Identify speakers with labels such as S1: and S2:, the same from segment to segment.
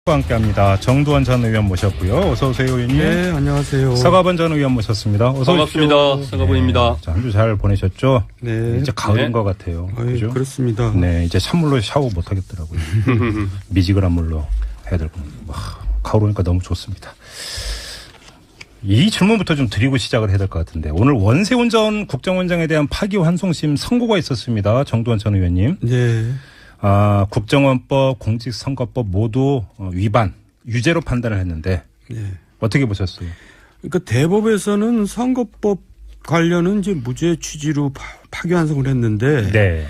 S1: 과 함께합니다. 정두원 전 의원 모셨고요. 어서 오세요, 의원님.
S2: 네, 안녕하세요.
S1: 서가번 전 의원 모셨습니다. 어서
S3: 반갑습니다.
S1: 오십시오.
S3: 서가번입니다.
S1: 네, 한 주 잘 보내셨죠?
S2: 네.
S1: 이제 가을인
S3: 네.
S1: 것 같아요. 그죠?
S2: 그렇습니다.
S1: 네, 이제 찬물로 샤워 못 하겠더라고요. 미지근한 물로 해야 될 겁니다. 가을 오니까 너무 좋습니다. 이 질문부터 좀 드리고 시작을 해야 될 것 같은데 오늘 원세훈 전 국정원장에 대한 파기환송심 선고가 있었습니다. 정두원 전 의원님.
S2: 네.
S1: 국정원법, 공직선거법 모두 위반, 유죄로 판단을 했는데
S2: 네.
S1: 어떻게 보셨어요?
S2: 그러니까 대법에서는 선거법 관련은 이제 무죄 취지로 파기환송을 했는데
S1: 네.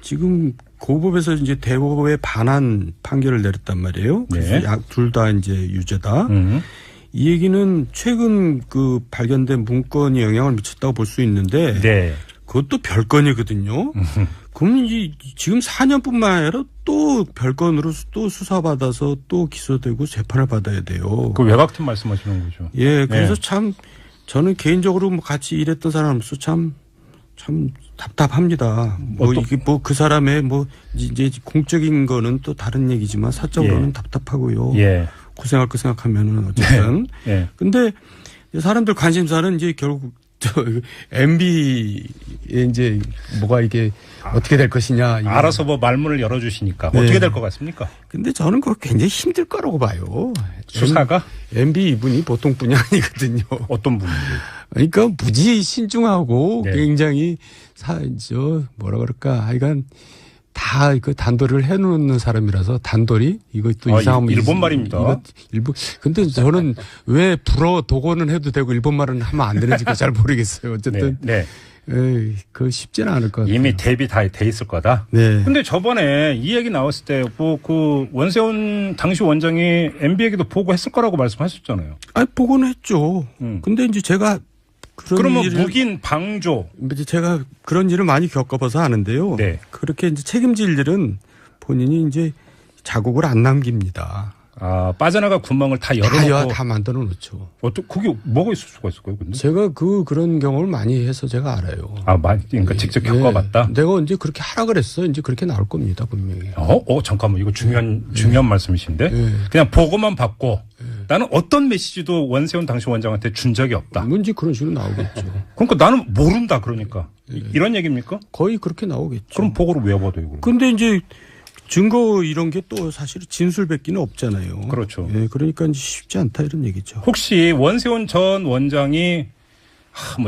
S2: 지금 고법에서 이제 대법에 반한 판결을 내렸단 말이에요. 그래서
S1: 네.
S2: 둘 다 이제 유죄다. 이 얘기는 최근 그 발견된 문건이 영향을 미쳤다고 볼 수 있는데
S1: 네.
S2: 그것도 별건이거든요. 그럼 지금 4년뿐만 아니라 또 별건으로 또 수사받아서 또 기소되고 재판을 받아야 돼요.
S1: 그 외곽팀 말씀하시는 거죠?
S2: 예, 그래서
S1: 네.
S2: 참 저는 개인적으로 뭐 같이 일했던 사람으로서 참 답답합니다. 이게 그 사람의 이제 공적인 거는 또 다른 얘기지만 사적으로는
S1: 예.
S2: 답답하고요.
S1: 예.
S2: 고생할 거 생각하면은 어쨌든.
S1: 예.
S2: 근데 사람들 관심사는 이제 결국 MB에 이제 뭐가 이게 어떻게 될 것이냐.
S1: 알아서 말문을 열어주시니까
S2: 네.
S1: 어떻게 될 것 같습니까?
S2: 근데 저는 그거 굉장히 힘들 거라고 봐요.
S1: 수사가?
S2: MB 이분이 보통 분이 아니거든요.
S1: 어떤 분인지.
S2: 그러니까 무지 신중하고
S1: 네.
S2: 굉장히 뭐라 그럴까 하여간 다 그 단도리를 해놓는 사람이라서 단도리 이것도 이상하면
S1: 일본 말입니다.
S2: 근데 저는 왜 불어 독어는 해도 되고 일본 말은 하면 안 되는지 잘 모르겠어요. 어쨌든
S1: 네.
S2: 그거 쉽지는 않을 것 같아요.
S1: 이미 대비 다 돼 있을 거다.
S2: 네.
S1: 근데 저번에 이 얘기 나왔을 때 그 원세훈 당시 원장이 MB에게도 보고했을 거라고 말씀하셨잖아요.
S2: 보고는 했죠. 근데 이제 제가
S1: 그러면 묵인 방조.
S2: 이제 제가 그런 일을 많이 겪어봐서 아는데요.
S1: 네.
S2: 그렇게 이제 책임질 일은 본인이 이제 자국을 안 남깁니다.
S1: 빠져나갈 구멍을 다 열어놓고.
S2: 다 만들어 놓죠.
S1: 그게 뭐가 있을 수가 있을까요, 근데?
S2: 제가 그런 경험을 많이 해서 제가 알아요.
S1: 그러니까 직접 겪어봤다?
S2: 내가 언제 그렇게 하라 그랬어. 이제 그렇게 나올 겁니다, 분명히.
S1: 잠깐만. 이거 중요한 말씀이신데?
S2: 네.
S1: 그냥 보고만 받고 나는 어떤 메시지도 원세훈 당시 원장한테 준 적이 없다.
S2: 뭔지 그런 식으로 나오겠죠.
S1: 그러니까 나는 모른다, 그러니까. 이런 얘기입니까?
S2: 거의 그렇게 나오겠죠.
S1: 그럼 보고를 왜 받아요, 그럼?
S2: 근데 이제 증거 이런 게 또 사실 진술밖에는 없잖아요.
S1: 그렇죠.
S2: 예, 그러니까 이제 쉽지 않다 이런 얘기죠.
S1: 혹시 원세훈 전 원장이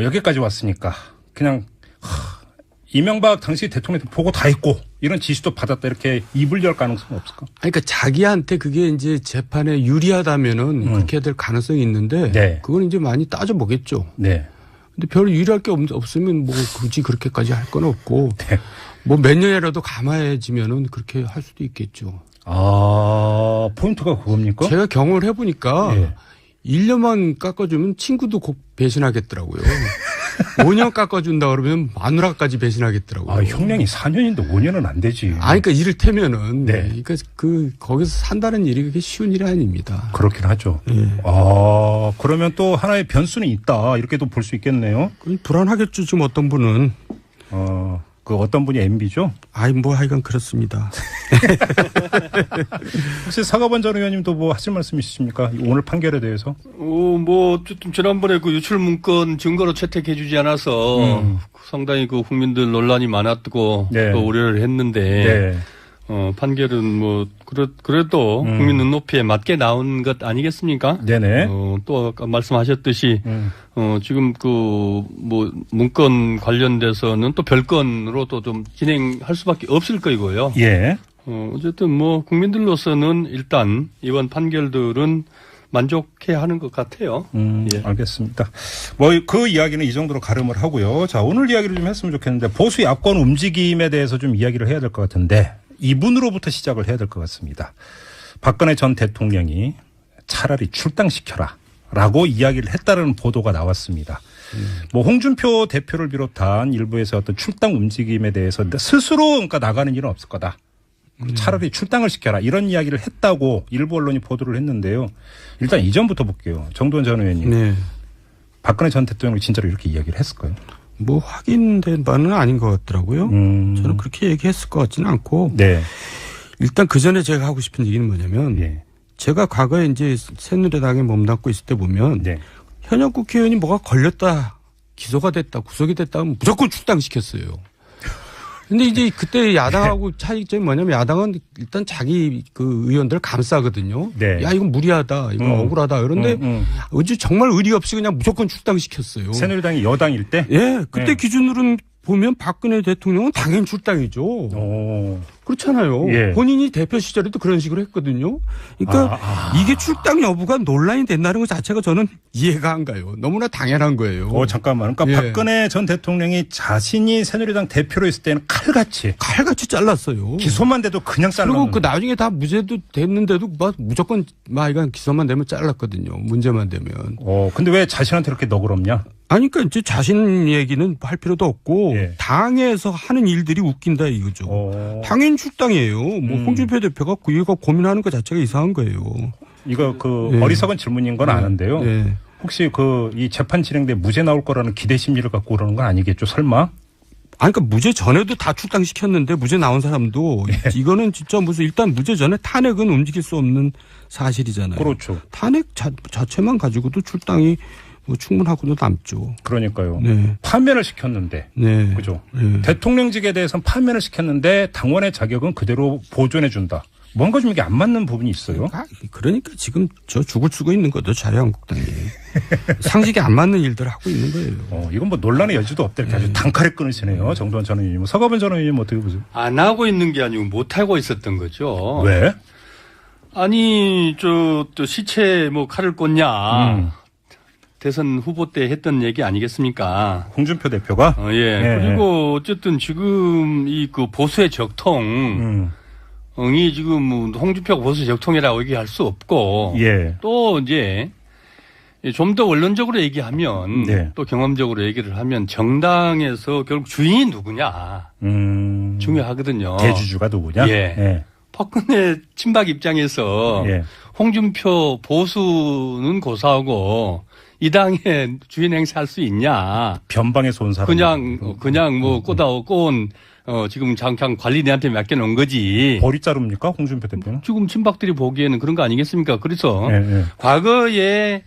S1: 여기까지 왔으니까 그냥 이명박 당시 대통령한테 보고 다 했고 이런 지시도 받았다 이렇게 입을 열 가능성은 없을까?
S2: 그러니까 자기한테 그게 이제 재판에 유리하다면은 그렇게 될 가능성이 있는데
S1: 네.
S2: 그건 이제 많이 따져보겠죠.
S1: 네.
S2: 근데 별 유리할 게 없으면 굳이 그렇게까지 할 건 없고
S1: 네.
S2: 몇 년이라도 감아야지면은 그렇게 할 수도 있겠죠.
S1: 포인트가 그겁니까?
S2: 제가 경험을 해보니까
S1: 예.
S2: 1년만 깎아주면 친구도 곧 배신하겠더라고요. 5년 깎아준다 그러면 마누라까지 배신하겠더라고요.
S1: 형량이 4년인데 5년은 안 되지.
S2: 그러니까 이를테면은
S1: 네.
S2: 그러니까 거기서 산다는 일이 그게 쉬운 일이 아닙니다.
S1: 그렇긴 하죠.
S2: 예.
S1: 그러면 또 하나의 변수는 있다 이렇게도 볼 수 있겠네요.
S2: 불안하겠죠 지금 어떤 분은.
S1: 그 어떤 분이 MB죠?
S2: 하여간 그렇습니다.
S1: 혹시 서가번 전 의원님도 하실 말씀 있으십니까? 오늘 판결에 대해서?
S3: 어쨌든 지난번에 그 유출 문건 증거로 채택해 주지 않아서 상당히 그 국민들 논란이 많았고
S1: 네.
S3: 또 우려를 했는데
S1: 네.
S3: 판결은 그래도 국민 눈높이에 맞게 나온 것 아니겠습니까?
S1: 네네.
S3: 또 아까 말씀하셨듯이 지금 문건 관련돼서는 또 별건으로 또 좀 진행할 수밖에 없을 거이고요.
S1: 예.
S3: 어쨌든 국민들로서는 일단 이번 판결들은 만족해야 하는 것 같아요.
S1: 예. 알겠습니다. 그 이야기는 이 정도로 가름을 하고요. 자, 오늘 이야기를 좀 했으면 좋겠는데 보수 야권 움직임에 대해서 좀 이야기를 해야 될 것 같은데 이분으로부터 시작을 해야 될 것 같습니다. 박근혜 전 대통령이 차라리 출당시켜라 라고 이야기를 했다는 보도가 나왔습니다. 홍준표 대표를 비롯한 일부에서 어떤 출당 움직임에 대해서 스스로 그러니까 나가는 일은 없을 거다. 차라리 출당을 시켜라 이런 이야기를 했다고 일부 언론이 보도를 했는데요. 일단 이전부터 볼게요. 정두원 전 의원님.
S2: 네.
S1: 박근혜 전 대통령이 진짜로 이렇게 이야기를 했을까요?
S2: 확인된 바는 아닌 것 같더라고요. 저는 그렇게 얘기했을 것 같지는 않고.
S1: 네.
S2: 일단 그 전에 제가 하고 싶은 얘기는 뭐냐면
S1: 예.
S2: 제가 과거에 이제 새누리당에 몸담고 있을 때 보면
S1: 네.
S2: 현역 국회의원이 뭐가 걸렸다, 기소가 됐다, 구속이 됐다 하면 무조건 출당시켰어요. 근데 이제 그때 야당하고 차이점이 뭐냐면 야당은 일단 자기 그 의원들 감싸거든요.
S1: 네.
S2: 야, 이건 무리하다, 이건 억울하다. 그런데 어제 정말 의리 없이 그냥 무조건 출당시켰어요.
S1: 새누리당이 여당일 때?
S2: 예, 그때
S1: 네.
S2: 기준으로는 보면 박근혜 대통령은 당연히 출당이죠.
S1: 오.
S2: 그렇잖아요.
S1: 예.
S2: 본인이 대표 시절에도 그런 식으로 했거든요. 그러니까 이게 출당 여부가 논란이 된다는 것 자체가 저는 이해가 안 가요. 너무나 당연한 거예요.
S1: 잠깐만. 그러니까
S2: 예.
S1: 박근혜 전 대통령이 자신이 새누리당 대표로 있을 때는
S2: 칼같이 잘랐어요.
S1: 기소만 돼도 그냥
S2: 그리고
S1: 잘랐는데.
S2: 그 나중에 다 무죄도 됐는데도 막 무조건 막 이건 기소만 되면 잘랐거든요. 문제만 되면.
S1: 근데 왜 자신한테 그렇게 너그럽냐?
S2: 아니, 그러니까 이제 자신 얘기는 할 필요도 없고
S1: 예.
S2: 당에서 하는 일들이 웃긴다 이거죠. 당연 출당이에요. 뭐 홍준표 대표가 이거 고민하는 것 자체가 이상한 거예요.
S1: 이거
S2: 예.
S1: 어리석은 질문인 건 아는데요.
S2: 예.
S1: 혹시 이 재판 진행돼 무죄 나올 거라는 기대 심리를 갖고 그러는 건 아니겠죠? 설마?
S2: 아니, 그러니까 무죄 전에도 다 출당시켰는데 무죄 나온 사람도 이거는 진짜 무슨 일단 무죄 전에 탄핵은 움직일 수 없는 사실이잖아요.
S1: 그렇죠.
S2: 탄핵 자체만 가지고도 출당이 뭐 충분하고도 남죠.
S1: 그러니까요.
S2: 네.
S1: 파면을 시켰는데.
S2: 네.
S1: 그죠?
S2: 네.
S1: 대통령직에 대해서는 파면을 시켰는데 당원의 자격은 그대로 보존해 준다. 뭔가 좀 이게 안 맞는 부분이 있어요.
S2: 그러니까 지금 저 죽을 쓰고 있는 거죠. 자유한국당이. 상식이 안 맞는 일들을 하고 있는 거예요.
S1: 이건 뭐 논란의 여지도 없다. 이렇게 아주 단칼에 끊으시네요. 정도원 전 의원님. 서가번 전 의원님 어떻게 보세요?
S3: 안 하고 있는 게 아니고 못 하고 있었던 거죠.
S1: 왜?
S3: 아니 또 시체 뭐 칼을 꽂냐. 대선 후보 때 했던 얘기 아니겠습니까?
S1: 홍준표 대표가?
S3: 예. 그리고 어쨌든 지금 그 보수의 적통이 지금 뭐 홍준표가 보수 적통이라고 얘기할 수 없고
S1: 예.
S3: 또 이제 좀 더 원론적으로 얘기하면
S1: 네.
S3: 또 경험적으로 얘기를 하면 정당에서 결국 주인이 누구냐 중요하거든요.
S1: 대주주가 누구냐?
S3: 예. 박근혜 친박 입장에서
S1: 예.
S3: 홍준표 보수는 고사하고 이 당의 주인 행사할 수 있냐?
S1: 변방에서 온 사람.
S3: 그냥 뭐 꼬온 지금 잠깐 관리인한테 맡겨놓은 거지.
S1: 벌이 자릅니까? 홍준표 대표는?
S3: 지금 친박들이 보기에는 그런 거 아니겠습니까? 그래서
S1: 예.
S3: 과거에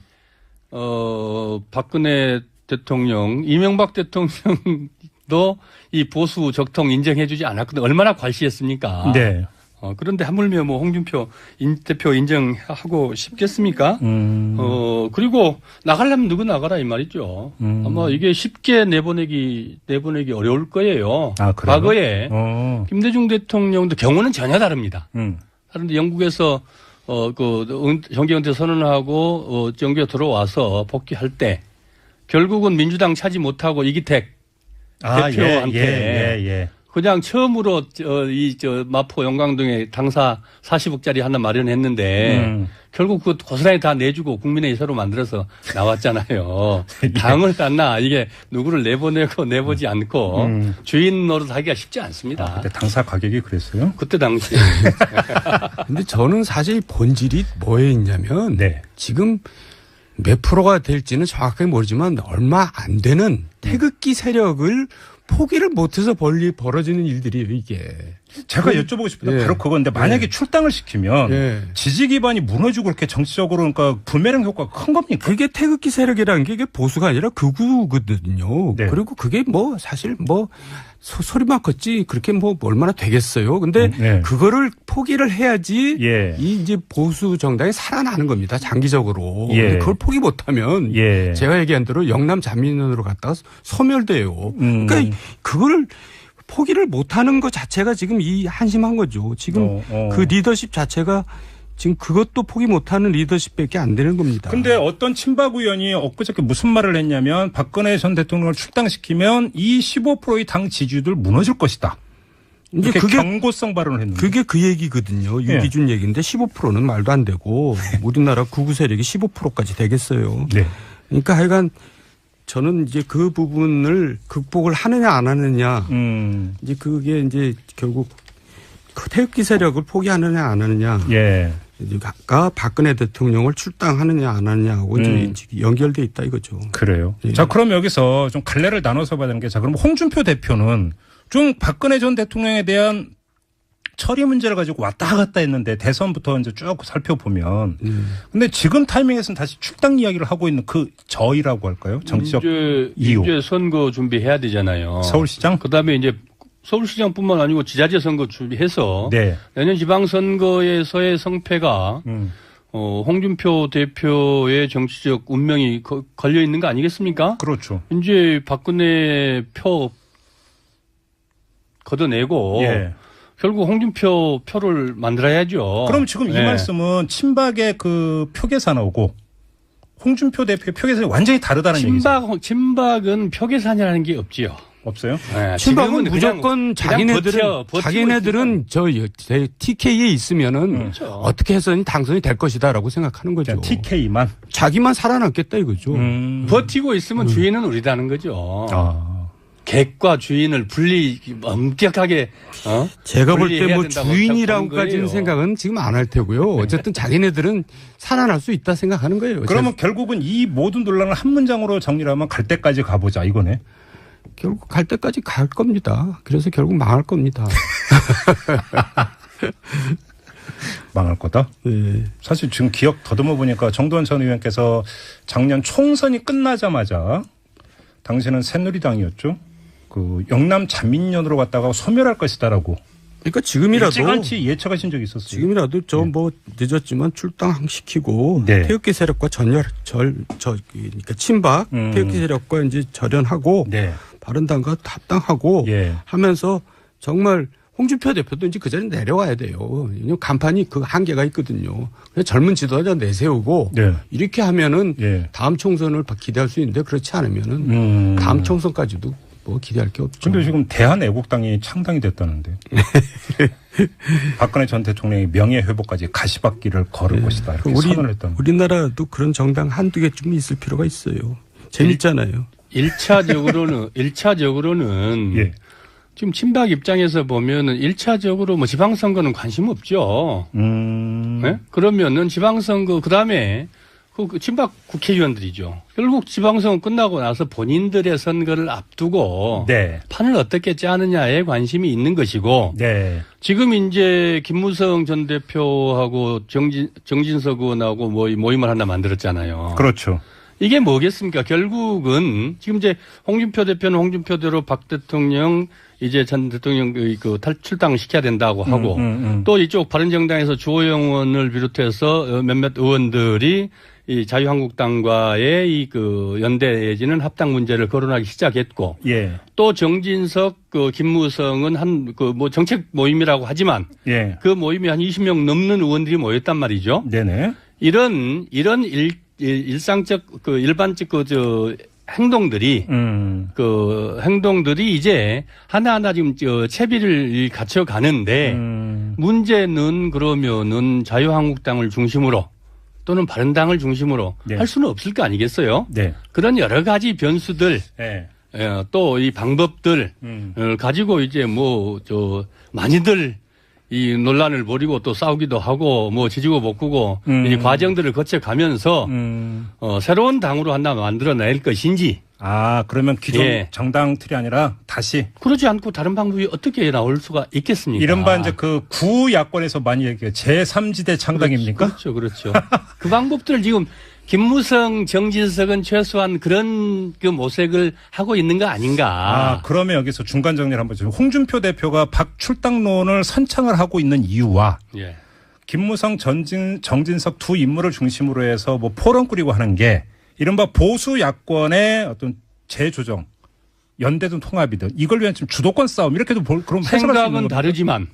S3: 박근혜 대통령, 이명박 대통령도 이 보수 적통 인정해주지 않았거든. 얼마나 괄시했습니까?
S1: 네.
S3: 그런데 하물며 뭐 홍준표 대표 인정하고 싶겠습니까? 그리고 나가려면 누구 나가라 이 말이죠. 아마 이게 쉽게 내보내기 어려울 거예요.
S1: 그래요?
S3: 과거에 김대중 대통령도 경우는 전혀 다릅니다. 다른데 영국에서 정계 은퇴 선언하고 정계 들어와서 복귀할 때 결국은 민주당 차지 못하고 이기택 대표한테
S1: 예.
S3: 그냥 처음으로 마포 영광동에 당사 40억짜리 하나 마련했는데 결국 그 고스란히 다 내주고 국민의 새로 만들어서 나왔잖아요. 당을 땄나 이게 누구를 내보지 않고 주인 노릇하기가 쉽지 않습니다.
S1: 그때 당사 가격이 그랬어요?
S3: 그때 당시에.
S2: 근데 저는 사실 본질이 뭐에 있냐면 지금 몇 프로가 될지는 정확하게 모르지만 얼마 안 되는 태극기 세력을 포기를 못해서 벌어지는 일들이에요, 이게.
S1: 제가 여쭤보고 싶은 게 바로 그건데 만약에 출당을 시키면 지지 기반이 무너지고 그렇게 정치적으로 그러니까 부메랑 효과가 큰 겁니까?
S2: 그게 태극기 세력이라는 게 이게 보수가 아니라 극우거든요.
S1: 네.
S2: 그리고 그게 뭐 사실 뭐 소리만 컸지 그렇게 뭐 얼마나 되겠어요. 근데 그거를 포기를 해야지 이 이제 보수 정당이 살아나는 겁니다. 장기적으로. 근데 그걸 포기 못하면 제가 얘기한 대로 영남 잔민원으로 갔다가 소멸돼요. 그러니까 그걸 포기를 못하는 것 자체가 지금 이 한심한 거죠. 지금 그 리더십 자체가 지금 그것도 포기 못하는 리더십밖에 안 되는 겁니다.
S1: 근데 어떤 친박 의원이 엊그저께 무슨 말을 했냐면 박근혜 전 대통령을 출당시키면 이 15%의 당 지지율 무너질 것이다. 이제 그게 경고성 발언을 했는데.
S2: 그게 그 얘기거든요. 유기준 얘기인데 15%는 말도 안 되고 우리나라 극우 세력이 15%까지 되겠어요. 그러니까 하여간 저는 이제 그 부분을 극복을 하느냐 안 하느냐 이제 그게 이제 결국 태극기 세력을 포기하느냐 안 하느냐 가 박근혜 대통령을 출당하느냐 안 하느냐하고 이제 연결돼 있다 이거죠.
S1: 그래요. 자, 그럼 여기서 좀 갈래를 나눠서 봐야 되는 게 자, 그럼 홍준표 대표는 좀 박근혜 전 대통령에 대한 처리 문제를 가지고 왔다 갔다 했는데 대선부터 이제 쭉 살펴보면 근데 지금 타이밍에서는 다시 출당 이야기를 하고 있는 그 저희라고 할까요? 정치적 이유.
S3: 이제 선거 준비해야 되잖아요.
S1: 서울시장?
S3: 그다음에 이제 서울시장뿐만 아니고 지자체 선거 준비해서
S1: 네.
S3: 내년 지방선거에서의 성패가 홍준표 대표의 정치적 운명이 걸려 있는 거 아니겠습니까?
S1: 그렇죠.
S3: 이제 박근혜 표 걷어내고
S1: 예.
S3: 결국 홍준표 표를 만들어야죠.
S1: 그럼 지금 이 말씀은 친박의 그 표 계산하고 홍준표 대표의 표 계산이 완전히 다르다는 얘기죠.
S3: 친박은 표 계산이라는 게 없지요.
S1: 없어요?
S3: 네,
S2: 친박은 무조건 자기네들은 저 TK에 있으면은
S3: 그렇죠.
S2: 어떻게 해서든 당선이 될 것이다라고 생각하는 거죠.
S1: TK만
S2: 자기만 살아남겠다 이거죠.
S3: 버티고 있으면 주인은 우리다는 거죠. 객과 주인을 엄격하게
S2: 제가 볼 때 뭐 주인이라고까지는 생각은 지금 안 할 테고요. 어쨌든 자기네들은 살아날 수 있다 생각하는 거예요.
S1: 그러면 결국은 이 모든 논란을 한 문장으로 정리를 하면 갈 때까지 가보자 이거네.
S2: 결국 갈 때까지 갈 겁니다. 그래서 결국 망할 겁니다.
S1: 망할 거다?
S2: 네.
S1: 사실 지금 기억 더듬어 보니까 정도원 전 의원께서 작년 총선이 끝나자마자 당시에는 새누리당이었죠. 그 영남 자민련으로 갔다가 소멸할 것이다라고.
S2: 그러니까 지금이라도
S1: 일찌감치 예측하신 적이 있었어요.
S2: 지금이라도 뭐 늦었지만 출당시키고
S1: 네.
S2: 태극기 세력과 그러니까 친박 태극기 세력과 이제 절연하고
S1: 네.
S2: 바른당과 합당하고 하면서 정말 홍준표 대표도 이제 그 자리에 내려와야 돼요. 왜냐면 간판이 그 한계가 있거든요. 그래서 젊은 지도자 내세우고 이렇게 하면은 다음 총선을 기대할 수 있는데 그렇지 않으면은 다음 총선까지도 뭐 기대할 게 없죠.
S1: 그런데 지금 대한애국당이 창당이 됐다는데. 박근혜 전 대통령이 명예회복까지 가시밭길을 걸을 것이다. 이렇게 선언을 했다는.
S2: 우리나라도 그런 정당 한두 개쯤 있을 필요가 있어요. 재밌잖아요.
S3: 1차적으로는 지금 친박 입장에서 보면은 1차적으로 뭐 지방선거는 관심 없죠. 네? 그러면은 지방선거 그다음에 그 친박 국회의원들이죠. 결국 지방선거 끝나고 나서 본인들의 선거를 앞두고 판을 어떻게 짜느냐에 관심이 있는 것이고 지금 이제 김무성 전 대표하고 정진석 의원하고 모임을 하나 만들었잖아요.
S1: 그렇죠.
S3: 이게 뭐겠습니까? 결국은 지금 이제 홍준표 대표는 홍준표대로 박 대통령 이제 전 대통령 출당 시켜야 된다고 하고 또 이쪽 바른정당에서 주호영 의원을 비롯해서 몇몇 의원들이 이 자유한국당과의 이 연대 내지는 합당 문제를 거론하기 시작했고 또 정진석 김무성은 정책 모임이라고 하지만 그 모임이 한 20명 넘는 의원들이 모였단 말이죠. 이런 일상적 일반적 행동들이 행동들이 이제 하나하나 지금 채비를 갖춰 가는데 문제는 그러면은 자유한국당을 중심으로 또는 바른당을 중심으로 할 수는 없을 거 아니겠어요? 그런 여러 가지 변수들 또 이 방법들 가지고 이제 많이들 이 논란을 벌이고 또 싸우기도 하고 지지고 볶고 이 과정들을 거쳐가면서 새로운 당으로 하나 만들어낼 것인지.
S1: 그러면 기존 정당 틀이 아니라 다시.
S3: 그러지 않고 다른 방법이 어떻게 나올 수가 있겠습니까?
S1: 이른바 이제 그 구야권에서 많이 얘기해 제3지대 창당입니까?
S3: 그렇죠. 그 방법들을 지금 김무성, 정진석은 최소한 그런 모색을 하고 있는 거 아닌가.
S1: 그러면 여기서 중간 정리를 한번 좀. 홍준표 대표가 박출당론을 선창을 하고 있는 이유와 김무성, 정진석 두 인물을 중심으로 해서 포럼 꾸리고 하는 게 이른바 보수 야권의 어떤 재조정, 연대든 통합이든 이걸 위한 지금 주도권 싸움 이렇게도 그럼
S3: 생각은 다르지만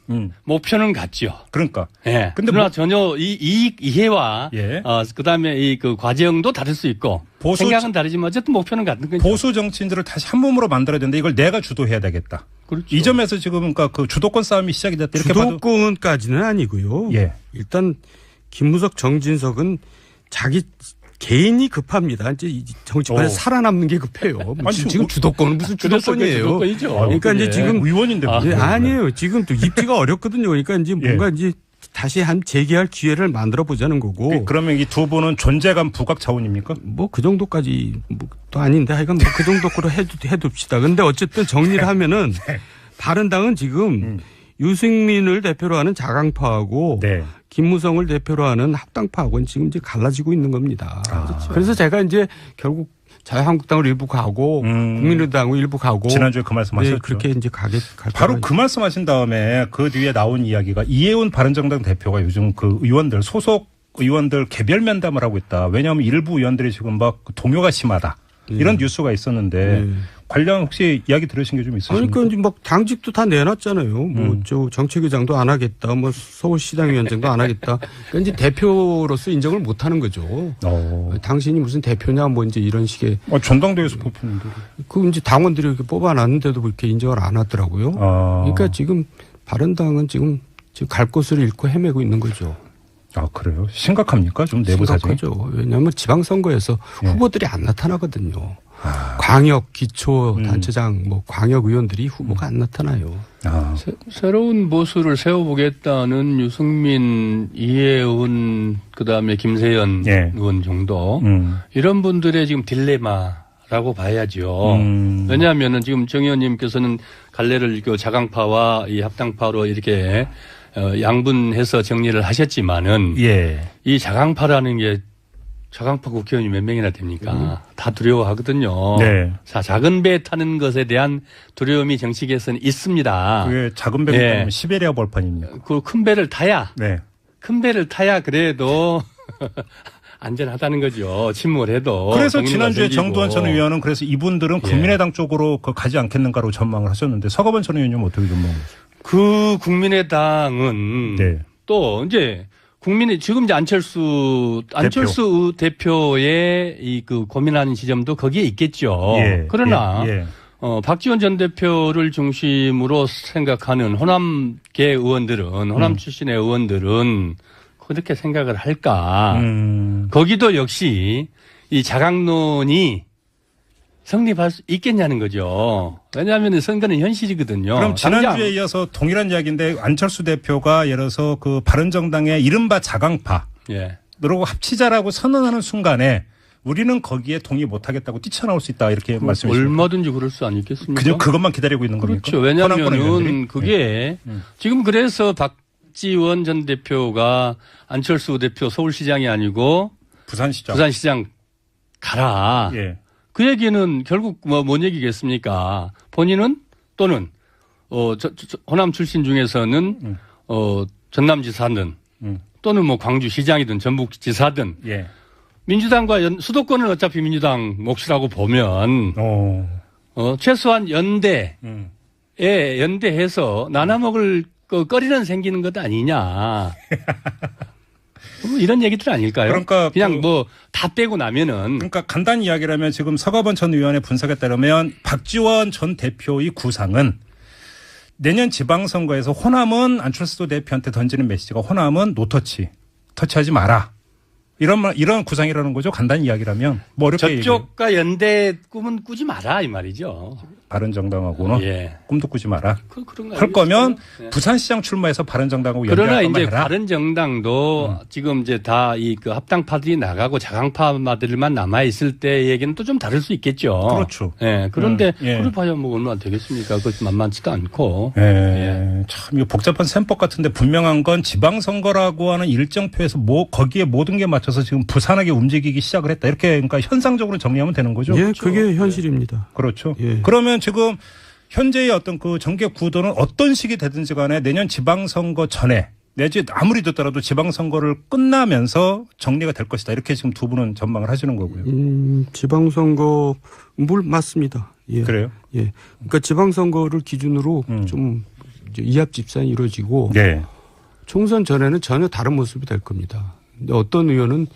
S3: 목표는 같죠.
S1: 그러니까.
S3: 근데 그러나 전혀 이해와 그다음에 그 과정도 다를 수 있고 생각은 다르지만 어쨌든 목표는 같은 거죠.
S1: 보수 정치인들을 다시 한 몸으로 만들어야 되는데 이걸 내가 주도해야 되겠다.
S3: 그렇죠.
S1: 이 점에서 지금 그러니까 그 주도권 싸움이 시작이 됐다. 이렇게
S2: 주도권까지는 아니고요. 일단 김무석, 정진석은 자기 개인이 급합니다. 이제 정치판에 살아남는 게 급해요. 지금 주도권은 무슨 주도권이에요. 그러니까 이제 지금
S1: 의원인데
S2: 아니에요. 지금 또 입지가 어렵거든요. 그러니까 이제 뭔가 이제 다시 재개할 기회를 만들어 보자는 거고.
S1: 그러면 이 두 분은 존재감 부각 차원입니까?
S2: 그 정도까지 또 아닌데 하여간 그 정도로 해둡시다. 근데 어쨌든 정리를 하면은 바른당은 지금 유승민을 대표로 하는 자강파하고
S1: 네.
S2: 김무성을 대표로 하는 합당파하고는 지금 이제 갈라지고 있는 겁니다. 그렇죠. 그래서 제가 이제 결국 자유한국당을 일부 가고 국민의당을 일부 가고
S1: 지난주에 그 말씀하셨죠.
S2: 네, 그렇게 이제 갈
S1: 바로 그 말씀하신 다음에 그 뒤에 나온 이야기가 이해운 바른정당 대표가 요즘 그 의원들 소속 의원들 개별 면담을 하고 있다. 왜냐하면 일부 의원들이 지금 막 동요가 심하다. 이런 뉴스가 있었는데 관련 혹시 이야기 들으신 게 좀 있으십니까?
S2: 그러니까 이제 막 당직도 다 내놨잖아요. 뭐 저 정책위장도 안 하겠다. 뭐 서울시당위원장도 안 하겠다. 그러니까 이제 대표로서 인정을 못 하는 거죠. 당신이 무슨 대표냐 뭐 이제 이런 식의.
S1: 전당대회에서 뽑히는데.
S2: 그 이제 당원들이 이렇게 뽑아놨는데도 그렇게 인정을 안 하더라고요. 그러니까 지금 바른당은 지금 갈 곳을 잃고 헤매고 있는 거죠.
S1: 아, 그래요? 심각합니까? 좀 내부 사정이?
S2: 심각하죠. 왜냐하면 지방선거에서 후보들이 안 나타나거든요. 광역 기초단체장 뭐 광역 의원들이 후보가 안 나타나요.
S3: 새로운 보수를 세워보겠다는 유승민, 이해운, 그다음에 김세연 의원 정도 이런 분들의 지금 딜레마라고 봐야죠. 왜냐하면은 지금 정 의원님께서는 갈래를 자강파와 이 합당파로 이렇게 양분해서 정리를 하셨지만은 이 자강파라는 게 자강파 국회의원이 몇 명이나 됩니까? 다 두려워하거든요.
S1: 네.
S3: 자, 작은 배 타는 것에 대한 두려움이 정치계에서는 있습니다.
S1: 그게 작은 배를 타면 시베리아 벌판입니까?
S3: 그 큰 배를 타야, 큰 배를 타야 그래도 안전하다는 거죠. 침몰 해도.
S1: 그래서 지난주에 정두환 전 의원은 그래서 이분들은 국민의당 쪽으로 가지 않겠는가로 전망을 하셨는데 서가번 전 의원님은 어떻게 전망하세요?
S3: 그 국민의당은 또 이제 지금 이제 안철수 대표의 이 그 고민하는 지점도 거기에 있겠죠. 그러나 박지원 전 대표를 중심으로 생각하는 호남계 의원들은 호남 출신의 의원들은 그렇게 생각을 할까? 거기도 역시 이 자강론이 성립할 수 있겠냐는 거죠. 왜냐하면 선거는 현실이거든요.
S1: 그럼 지난주에 이어서 동일한 이야기인데 안철수 대표가 예를 들어서 그 바른정당의 이른바 자강파 그리고 합치자라고 선언하는 순간에 우리는 거기에 동의 못하겠다고 뛰쳐나올 수 있다 이렇게 말씀해 주십니까?
S3: 얼마든지 그럴 수 아니겠습니까?
S1: 그냥 그것만 기다리고 있는 겁니까?
S3: 그렇죠. 왜냐하면 그게 지금 그래서 박지원 전 대표가 안철수 대표 서울시장이 아니고 부산시장 가라. 그 얘기는 결국 뭔 얘기겠습니까? 본인은 또는 호남 출신 중에서는 전남지사든 또는 뭐 광주시장이든 전북지사든 민주당과 수도권은 어차피 민주당 몫이라고 보면 최소한 연대해서 나눠 먹을 거리는 생기는 것 아니냐. 뭐 이런 얘기들 아닐까요?
S1: 그러니까
S3: 그냥 뭐 다 빼고 나면은.
S1: 그러니까 간단히 이야기를 지금 서가번 전 의원의 분석에 따르면 박지원 전 대표의 구상은 내년 지방선거에서 호남은 안철수 대표한테 던지는 메시지가 호남은 노터치, 터치하지 마라. 이런 구상이라는 거죠. 간단히 이야기라면. 뭐 어렵게
S3: 저쪽과 연대 꿈은 꾸지 마라 이 말이죠.
S1: 바른정당하고는 꿈도 꾸지 마라.
S3: 그런
S1: 할 거면 부산시장 출마해서 바른정당하고
S3: 그러나 이제
S1: 해라.
S3: 바른정당도 지금 이제 다 이 그 합당파들이 나가고 자강파들만 남아 있을 때 얘기는 또 좀 다를 수 있겠죠.
S1: 그렇죠.
S3: 그런데 그걸 봐야 뭐 얼마나 되겠습니까? 그것 만만치도 않고.
S1: 참 이거 복잡한 셈법 같은데 분명한 건 지방선거라고 하는 일정표에서 거기에 모든 게 맞춰서 지금 부산하게 움직이기 시작을 했다. 이렇게 그러니까 현상적으로 정리하면 되는 거죠.
S2: 그렇죠? 그게 현실입니다.
S1: 그렇죠. 그러면 지금 현재의 어떤 그 정계 구도는 어떤 식이 되든지 간에 내년 지방선거 전에 내지 아무리 듣더라도 지방선거를 끝나면서 정리가 될 것이다. 이렇게 지금 두 분은 전망을 하시는 거고요.
S2: 지방선거 맞습니다.
S1: 그래요?
S2: 그러니까 지방선거를 기준으로 좀 이합 집산이 이루어지고 총선 전에는 전혀 다른 모습이 될 겁니다. 근데 어떤 의원은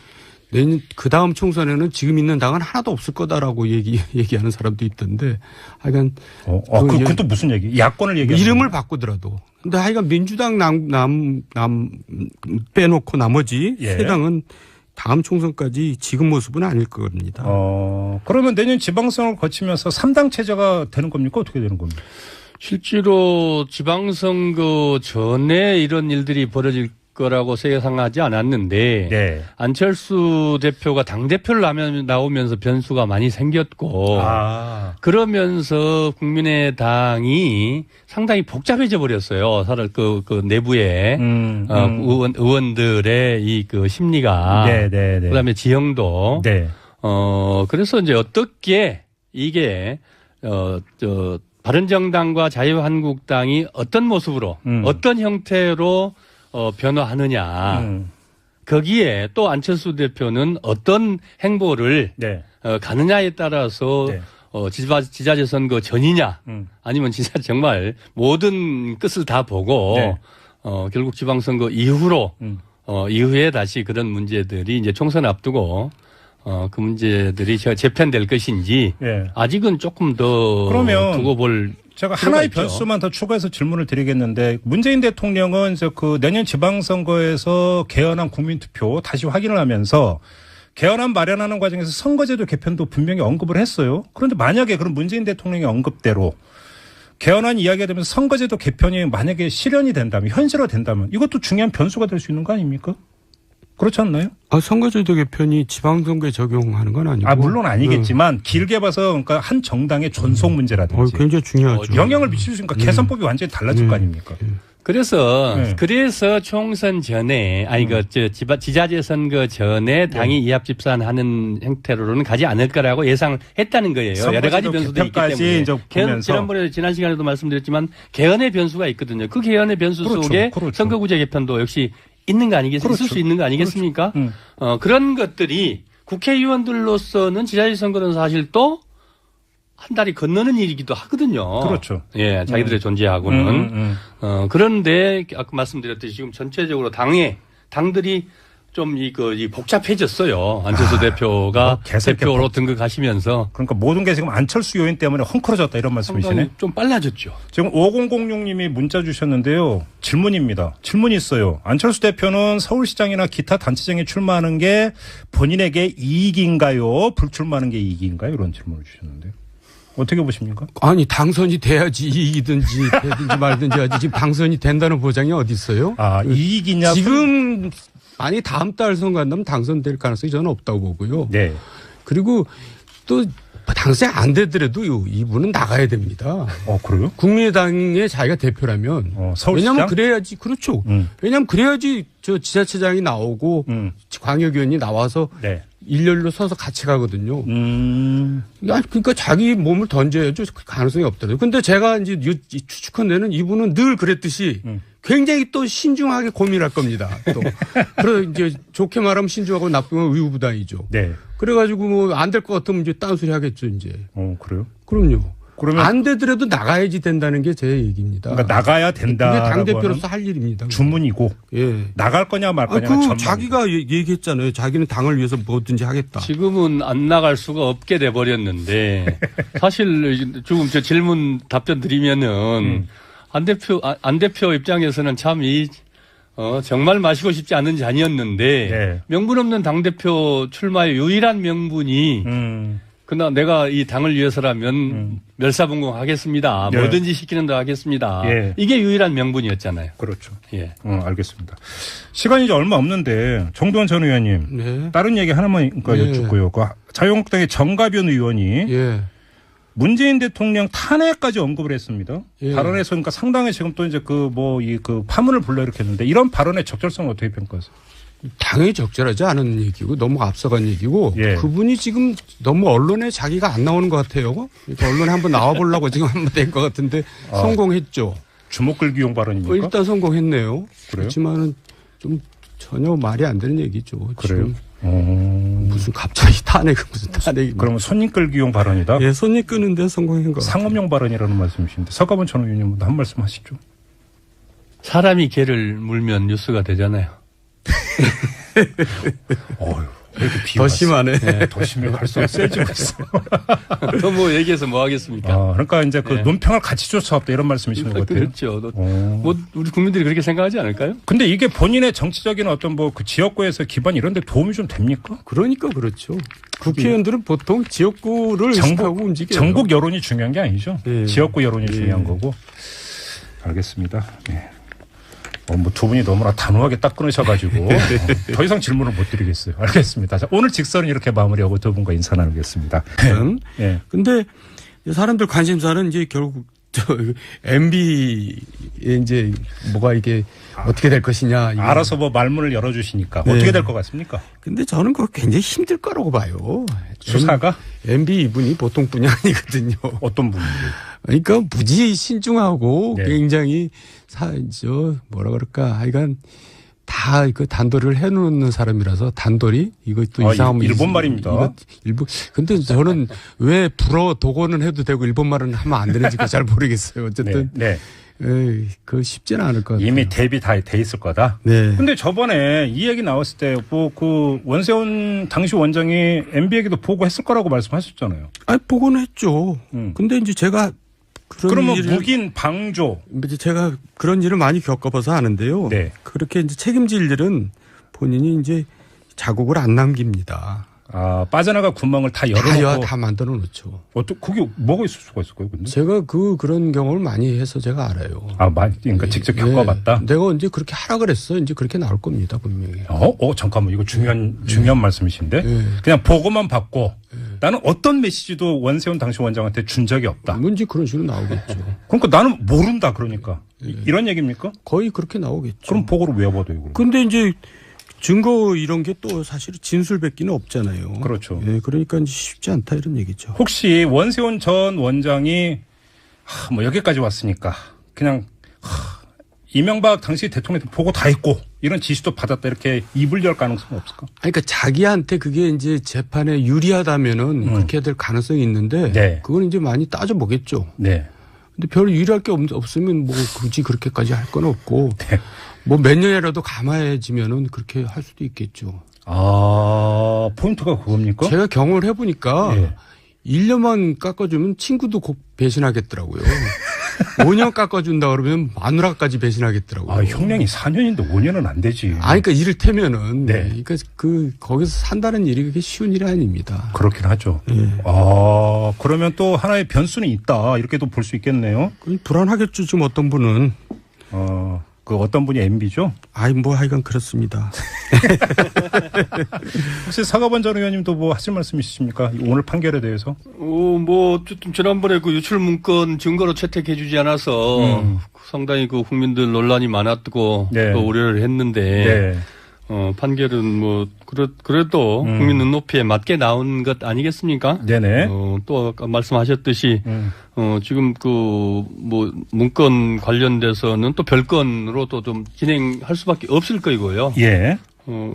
S2: 내년 그 다음 총선에는 지금 있는 당은 하나도 없을 거다라고 얘기하는 사람도 있던데 하여간
S1: 그건 또 무슨 얘기? 야권을 얘기하는
S2: 이름을 바꾸더라도. 근데 하여간 민주당 빼놓고 나머지 세 당은 다음 총선까지 지금 모습은 아닐 겁니다.
S1: 그러면 내년 지방선거를 거치면서 3당 체제가 되는 겁니까? 어떻게 되는 겁니까?
S3: 실제로 지방선거 전에 이런 일들이 벌어질 거라고 예상하지 않았는데
S1: 네.
S3: 안철수 대표가 당대표를 나오면서 변수가 많이 생겼고 그러면서 국민의당이 상당히 복잡해져 버렸어요. 사실 그 내부에 의원들의 이 그 심리가 그다음에 지형도 그래서 이제 어떻게 이게 바른정당과 자유한국당이 어떤 모습으로 어떤 형태로 변화하느냐. 거기에 또 안철수 대표는 어떤 행보를 가느냐에 따라서 지자체 선거 전이냐 아니면 진짜 정말 모든 끝을 다 보고 결국 지방선거 이후로 이후에 다시 그런 문제들이 이제 총선 앞두고 그 문제들이 재편될 것인지 아직은 조금 더 두고 볼
S1: 제가 하나의 변수만 더 추가해서 질문을 드리겠는데 문재인 대통령은 이제 그 내년 지방선거에서 개헌안 국민투표 다시 확인을 하면서 개헌안 마련하는 과정에서 선거제도 개편도 분명히 언급을 했어요. 그런데 만약에 그런 문재인 대통령의 언급대로 개헌안 이야기가 되면서 선거제도 개편이 만약에 실현이 된다면 현실화된다면 이것도 중요한 변수가 될 수 있는 거 아닙니까? 그렇지 않나요?
S2: 선거제도 개편이 지방선거에 적용하는 건 아니고.
S1: 물론 아니겠지만 길게 봐서 그러니까 한 정당의 존속 문제라든지.
S2: 굉장히 중요하죠.
S1: 영향을 미칠 수 있으니까 개선법이 완전히 달라질 거 아닙니까?
S3: 그래서 총선 전에 지자체 선거 전에 당이 이합 집산하는 형태로는 가지 않을 거라고 예상했다는 거예요. 여러 가지 변수도 있기 때문에. 지난번에 지난 시간에도 말씀드렸지만 개헌의 변수가 있거든요. 그 개헌의 변수 속에 선거구제 개편도 역시 있는 거 아니겠습니까? 있을 수 있는 거 아니겠습니까? 그런 것들이 국회의원들로서는 지자체 선거는 사실 또 한 달이 건너는 일이기도 하거든요.
S1: 그렇죠.
S3: 예, 자기들의 존재하고는. 그런데 아까 말씀드렸듯이 지금 전체적으로 당들이 좀 복잡해졌어요. 안철수 대표가 대표로 등극하시면서.
S1: 그러니까 모든 게 지금 안철수 요인 때문에 헝클어졌다 이런 말씀이시네.
S3: 좀 빨라졌죠.
S1: 지금 5006님이 문자 주셨는데요. 질문입니다. 질문이 있어요. 안철수 대표는 서울시장이나 기타 단체장에 출마하는 게 본인에게 이익인가요? 불출마하는 게 이익인가요? 이런 질문을 주셨는데요. 어떻게 보십니까?
S2: 아니 당선이 돼야지 이익이든지 되든지 말든지 하지 지금 당선이 된다는 보장이 어디 있어요?
S1: 이익이냐?
S2: 지금 아니 다음 달 선거 한다면 당선될 가능성이 저는 없다고 보고요.
S1: 네.
S2: 그리고 또 당선이 안 되더라도 이분은 나가야 됩니다.
S1: 그래요?
S2: 국민의당의 자기가 대표라면.
S1: 서울시장?
S2: 왜냐하면 그래야지 그렇죠. 왜냐하면 그래야지 저 지자체장이 나오고 광역위원이 나와서 일렬로 서서 같이 가거든요. 그러니까 자기 몸을 던져야죠. 가능성이 없더라고요. 근데 제가 이제 추측한 데는 이분은 늘 그랬듯이 굉장히 또 신중하게 고민할 겁니다. 또. 그래 이제 좋게 말하면 신중하고 나쁘면 의우부단이죠. 네. 그래가지고 뭐 안 될 것 같으면 이제 딴소리 하겠죠, 이제.
S1: 그래요?
S2: 그럼요. 그러면 안 되더라도 나가야지 된다는 게 제 얘기입니다.
S1: 그러니까 나가야 된다.
S2: 그게 당대표로서 할 일입니다.
S1: 주문이고. 예. 나갈 거냐 말 거냐.
S2: 자기가 얘기했잖아요. 자기는 당을 위해서 뭐든지 하겠다.
S3: 지금은 안 나갈 수가 없게 돼 버렸는데 사실 지금 저 질문 답변 드리면은 안 대표 입장에서는 참 정말 마시고 싶지 않은 잔이었는데 명분 없는 당대표 출마의 유일한 명분이 그러나 내가 이 당을 위해서라면 멸사분공하겠습니다. 뭐든지 시키는 대로 하겠습니다. 이게 유일한 명분이었잖아요.
S1: 그렇죠.
S3: 예.
S1: 알겠습니다. 시간이 이제 얼마 없는데 정두환 전 의원님 다른 얘기 하나만 여쭙고요. 그 자유한국당의 정가변 의원이 문재인 대통령 탄핵까지 언급을 했습니다. 발언에서 그러니까 상당히 지금 또 이제 그 파문을 불러일으켰는데 이런 발언의 적절성을 어떻게 평가하세요?
S2: 당연히 적절하지 않은 얘기고 너무 앞서간 얘기고 그분이 지금 너무 언론에 자기가 안 나오는 것 같아요. 그러니까 언론에 한번 나와보려고 지금 한번 된 것 같은데 성공했죠.
S1: 주목 끌기용 발언입니까?
S2: 일단 성공했네요.
S1: 그래요?
S2: 그렇지만은 좀 전혀 말이 안 되는 얘기죠.
S1: 그래요?
S2: 무슨 갑자기 무슨 탄핵이.
S1: 그러면 손님 끌기용 발언이다?
S2: 예, 손님 끄는데 성공한 거.
S1: 상업용 발언이라는 말씀이신데 서가본 전 의원님 한 말씀 하시죠.
S3: 사람이 개를 물면 뉴스가 되잖아요.
S2: 더 심하네.
S1: 네, 더 심해 갈수록 세지고 있어.
S3: 더 뭐 얘기해서 뭐 하겠습니까?
S1: 그러니까 이제 그 논평을 같이 쫓아왔다 이런 말씀이신 것 같아요.
S3: 그렇죠. 뭐 우리 국민들이 그렇게 생각하지 않을까요?
S1: 근데 이게 본인의 정치적인 어떤 그 지역구에서 기반 이런 데 도움이 좀 됩니까?
S2: 그러니까 그렇죠. 국회의원들은 보통 지역구를 의식하고 움직여요.
S1: 전국 여론이 중요한 게 아니죠. 지역구 여론이 중요한 거고. 알겠습니다. 뭐 두 분이 너무나 단호하게 딱 끊으셔가지고 더 이상 질문을 못 드리겠어요. 알겠습니다. 자, 오늘 직선은 이렇게 마무리하고 두 분과 인사 나누겠습니다.
S2: 예. 근데 사람들 관심사는 이제 결국 MB에 이제 뭐가 이게 어떻게 될 것이냐.
S1: 알아서 뭐 말문을 열어주시니까 어떻게 될 것 같습니까?
S2: 근데 저는 그거 굉장히 힘들 거라고 봐요.
S1: 수사가?
S2: MB 이분이 보통 분이 아니거든요.
S1: 어떤 분이?
S2: 그러니까 무지 신중하고 굉장히 뭐라 그럴까 하여간 다 그 단도리를 해놓는 사람이라서 단도리 이것도 이상하면
S1: 일본 말입니다.
S2: 근데 저는 왜 불어 독어는 해도 되고 일본 말은 하면 안 되는지 잘 모르겠어요. 어쨌든 그 쉽지는 않을 것 같아요.
S1: 이미 대비 다 돼 있을 거다.
S2: 네.
S1: 근데 저번에 이 얘기 나왔을 때 뭐 그 원세훈 당시 원장이 MB에게도 보고했을 거라고 말씀하셨잖아요.
S2: 아니 보고는 했죠. 근데 이제 제가
S1: 그러면 묵인 방조.
S2: 제가 그런 일을 많이 겪어봐서 아는데요.
S1: 네.
S2: 그렇게 이제 책임질 일은 본인이 이제 자국을 안 남깁니다.
S1: 아, 빠져나갈 구멍을 다 열어놓고.
S2: 다 만들어 놓죠.
S1: 그게 뭐가 있을 수가 있을까요, 근데?
S2: 제가 그런 경험을 많이 해서 제가 알아요.
S1: 그러니까 직접 겪어봤다?
S2: 내가 이제 그렇게 하라 그랬어. 이제 그렇게 나올 겁니다, 분명히.
S1: 잠깐만. 이거 중요한 말씀이신데? 그냥 보고만 받고 나는 어떤 메시지도 원세훈 당시 원장한테 준 적이 없다.
S2: 뭔지 그런 식으로 나오겠죠.
S1: 그러니까 나는 모른다, 그러니까. 이런 얘기입니까?
S2: 거의 그렇게 나오겠죠.
S1: 그럼 보고를 왜 받아요, 그럼?
S2: 근데 이제 증거 이런 게 또 사실 진술밖에는 없잖아요.
S1: 그렇죠.
S2: 그러니까 이제 쉽지 않다 이런 얘기죠.
S1: 혹시 원세훈 전 원장이 뭐 여기까지 왔으니까 그냥 이명박 당시 대통령한테 보고 다 했고 이런 지시도 받았다 이렇게 입을 열 가능성은 없을까?
S2: 그러니까 자기한테 그게 이제 재판에 유리하다면은 그렇게 될 가능성이 있는데 그건 이제 많이 따져보겠죠. 네. 근데 별 유리할 게 없으면 뭐 굳이 그렇게까지 할 건 없고 뭐 몇 년이라도 감아야지면은 그렇게 할 수도 있겠죠.
S1: 포인트가 그겁니까?
S2: 제가 경험을 해보니까 1년만 깎아주면 친구도 곧 배신하겠더라고요. 5년 깎아준다 그러면 마누라까지 배신하겠더라고요.
S1: 형량이 4년인데 5년은 안 되지.
S2: 그러니까 이를테면은 그러니까 거기서 산다는 일이 그게 쉬운 일이 아닙니다.
S1: 그렇긴 하죠. 그러면 또 하나의 변수는 있다 이렇게도 볼 수 있겠네요.
S2: 불안하겠죠. 지금 어떤 분은.
S1: 그 어떤 분이 MB죠?
S2: 하여간 그렇습니다.
S1: 혹시 서가번 전 의원님도 뭐 하실 말씀 있으십니까? 오늘 판결에 대해서?
S3: 어쨌든 지난번에 그 유출 문건 증거로 채택해 주지 않아서 상당히 그 국민들 논란이 많았고 또 우려를 했는데 판결은 뭐 그래도 국민 눈높이에 맞게 나온 것 아니겠습니까?
S1: 네네.
S3: 또 아까 말씀하셨듯이 지금 뭐 문건 관련돼서는 또 별건으로 또 좀 진행할 수밖에 없을 거이고요.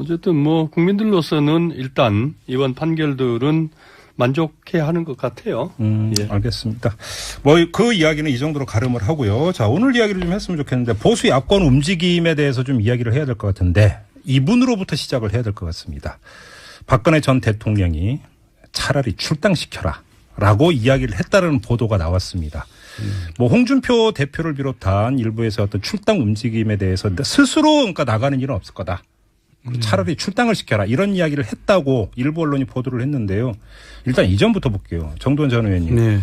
S3: 어쨌든 뭐 국민들로서는 일단 이번 판결들은 만족해야 하는 것 같아요.
S1: 알겠습니다. 뭐 그 이야기는 이 정도로 가름을 하고요. 자, 오늘 이야기를 좀 했으면 좋겠는데 보수 야권 움직임에 대해서 좀 이야기를 해야 될 것 같은데 이분으로부터 시작을 해야 될 것 같습니다. 박근혜 전 대통령이 차라리 출당시켜라 라고 이야기를 했다는 보도가 나왔습니다. 뭐 홍준표 대표를 비롯한 일부에서 어떤 출당 움직임에 대해서 스스로 그러니까 나가는 일은 없을 거다. 차라리 출당을 시켜라 이런 이야기를 했다고 일부 언론이 보도를 했는데요. 일단 이전부터 볼게요. 정두원 전 의원님.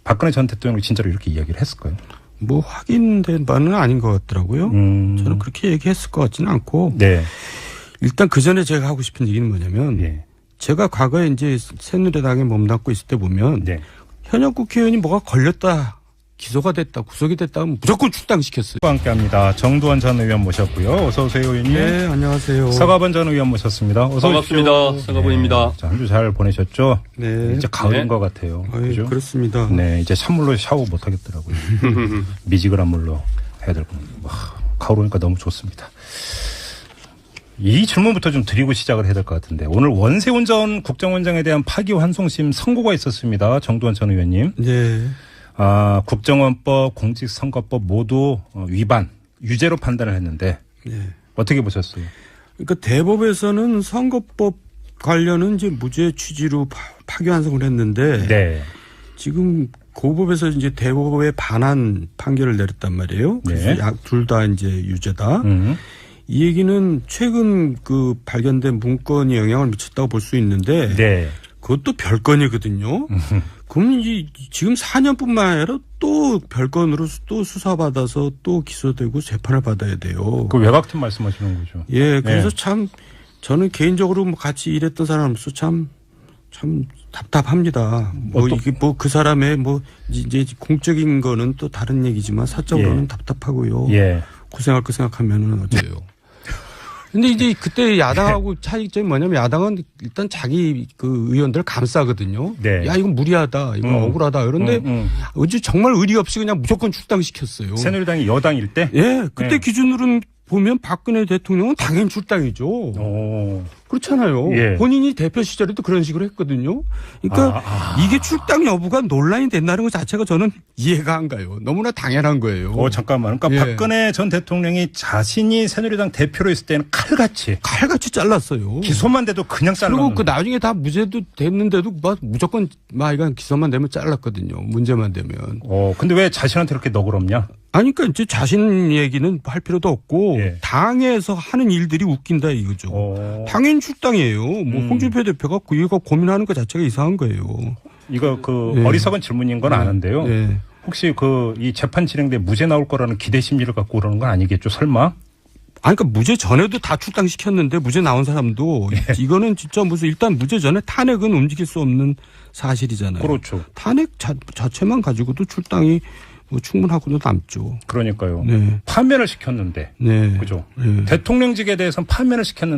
S1: 박근혜 전 대통령이 진짜로 이렇게 이야기를 했을까요?
S2: 뭐 확인된 바는 아닌 것 같더라고요. 저는 그렇게 얘기했을 것 같지는 않고. 일단 그 전에 제가 하고 싶은 얘기는 뭐냐면 제가 과거에 이제 새누리당에 몸담고 있을 때 보면 현역 국회의원이 뭐가 걸렸다, 기소가 됐다, 구속이 됐다 하면 무조건 출당시켰어요.
S1: 함께합니다. 정두원 전 의원 모셨고요. 어서 오세요, 의원님.
S2: 네, 안녕하세요.
S1: 서가번 전 의원 모셨습니다. 어서
S3: 반갑습니다.
S1: 오십시오.
S3: 서가번입니다.
S1: 한 주 잘 보내셨죠?
S2: 네.
S1: 이제 가을인 것 같아요. 그죠?
S2: 그렇습니다.
S1: 네, 이제 찬물로 샤워 못 하겠더라고요. 미지근한 물로 해야 될 겁니다. 가을 오니까 너무 좋습니다. 이 질문부터 좀 드리고 시작을 해야 될 것 같은데 오늘 원세훈 전 국정원장에 대한 파기환송심 선고가 있었습니다. 정두원 전 의원님. 국정원법, 공직선거법 모두 위반, 유죄로 판단을 했는데 어떻게 보셨어요?
S2: 그러니까 대법에서는 선거법 관련은 이제 무죄 취지로 파기환송을 했는데 지금 고법에서 이제 대법에 반한 판결을 내렸단 말이에요. 그래서 둘 다 이제 유죄다. 이 얘기는 최근 그 발견된 문건이 영향을 미쳤다고 볼 수 있는데 그것도 별건이거든요. 그럼 지금 4년뿐만 아니라 또 별건으로 또 수사받아서 또 기소되고 재판을 받아야 돼요.
S1: 그 외곽팀 말씀하시는 거죠.
S2: 예, 그래서 참 저는 개인적으로 뭐 같이 일했던 사람으로서 참 답답합니다. 뭐 이게 뭐 그 사람의 뭐 이제 공적인 거는 또 다른 얘기지만 사적으로는
S1: 예.
S2: 답답하고요.
S1: 예.
S2: 고생할 거 생각하면은 어째요. 근데 이제 그때 야당하고 차이점이 뭐냐면 야당은 일단 자기 그 의원들 감싸거든요.
S1: 네.
S2: 야, 이건 무리하다. 이건 억울하다. 그런데 어제 정말 의리 없이 그냥 무조건 출당시켰어요.
S1: 새누리당이 여당일 때?
S2: 예. 그때 기준으로는 보면 박근혜 대통령은 당연히 출당이죠.
S1: 오.
S2: 그렇잖아요.
S1: 예.
S2: 본인이 대표 시절에도 그런 식으로 했거든요. 그러니까 이게 출당 여부가 논란이 된다는 것 자체가 저는 이해가 안 가요. 너무나 당연한 거예요.
S1: 잠깐만. 그러니까
S2: 예.
S1: 박근혜 전 대통령이 자신이 새누리당 대표로 있을 때는 칼같이
S2: 잘랐어요.
S1: 기소만 돼도 그냥 잘랐는데.
S2: 그리고 그 나중에 다 무죄도 됐는데도 막 무조건 막 이건 기소만 되면 잘랐거든요. 문제만 되면.
S1: 근데 왜 자신한테 그렇게 너그럽냐?
S2: 아니, 그러니까 이제 자신 얘기는 할 필요도 없고
S1: 예.
S2: 당에서 하는 일들이 웃긴다 이거죠. 당연 출당이에요. 뭐 홍준표 대표가 이거 고민하는 것 자체가 이상한 거예요.
S1: 이거
S2: 예.
S1: 어리석은 질문인 건 아는데요.
S2: 예.
S1: 혹시 이 재판 진행돼 무죄 나올 거라는 기대 심리를 갖고 그러는 건 아니겠죠? 설마?
S2: 아니, 그러니까 무죄 전에도 다 출당시켰는데 무죄 나온 사람도 이거는 진짜 무슨 일단 무죄 전에 탄핵은 움직일 수 없는 사실이잖아요.
S1: 그렇죠.
S2: 탄핵 자체만 가지고도 출당이 뭐 충분하고도 남죠.
S1: 그러니까요.
S2: 네.
S1: 파면을 시켰는데.
S2: 네.
S1: 그죠?
S2: 네.
S1: 대통령직에 대해서는 파면을 시켰는데